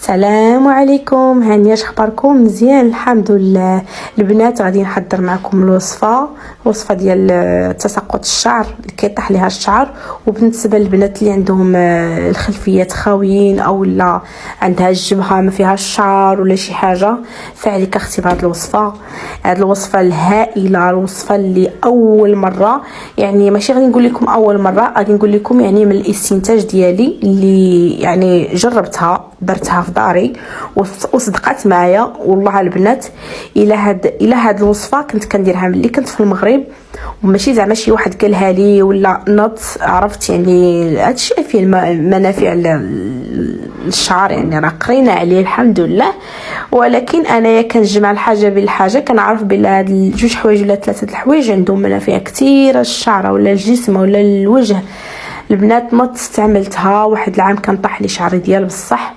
السلام عليكم، هانيه اخباركم؟ مزيان الحمد لله. البنات غادي نحضر معكم الوصفه ديال تساقط الشعر اللي كيطيح ليها الشعر. وبالنسبه للبنات اللي عندهم الخلفيات خاويين او لا عندها الجبهه ما فيها الشعر ولا شي حاجه، فعليك اختي بهذه الوصفه. هذه الوصفه الهائله، الوصفه اللي اول مره، يعني ماشي غادي نقول لكم اول مره، غادي نقول لكم يعني من الاستنتاج ديالي اللي يعني جربتها درتها في داري وصدقات معايا. والله البنات الى هاد الوصفه كنت كنديرها ملي كنت في المغرب، وماشي زعما شي واحد قالها لي ولا نط عرفت. يعني هادشي فيه المنافع للشعر، يعني راه قرينا عليه الحمد لله. ولكن انايا كنجمع الحاجه بالحاجه، كنعرف بلا هاد جوج حوايج ولا ثلاثه الحوايج عندهم منافع كثيره الشعر ولا الجسم ولا الوجه. البنات ما استعملتها واحد العام كان طاح لي شعري ديال بصح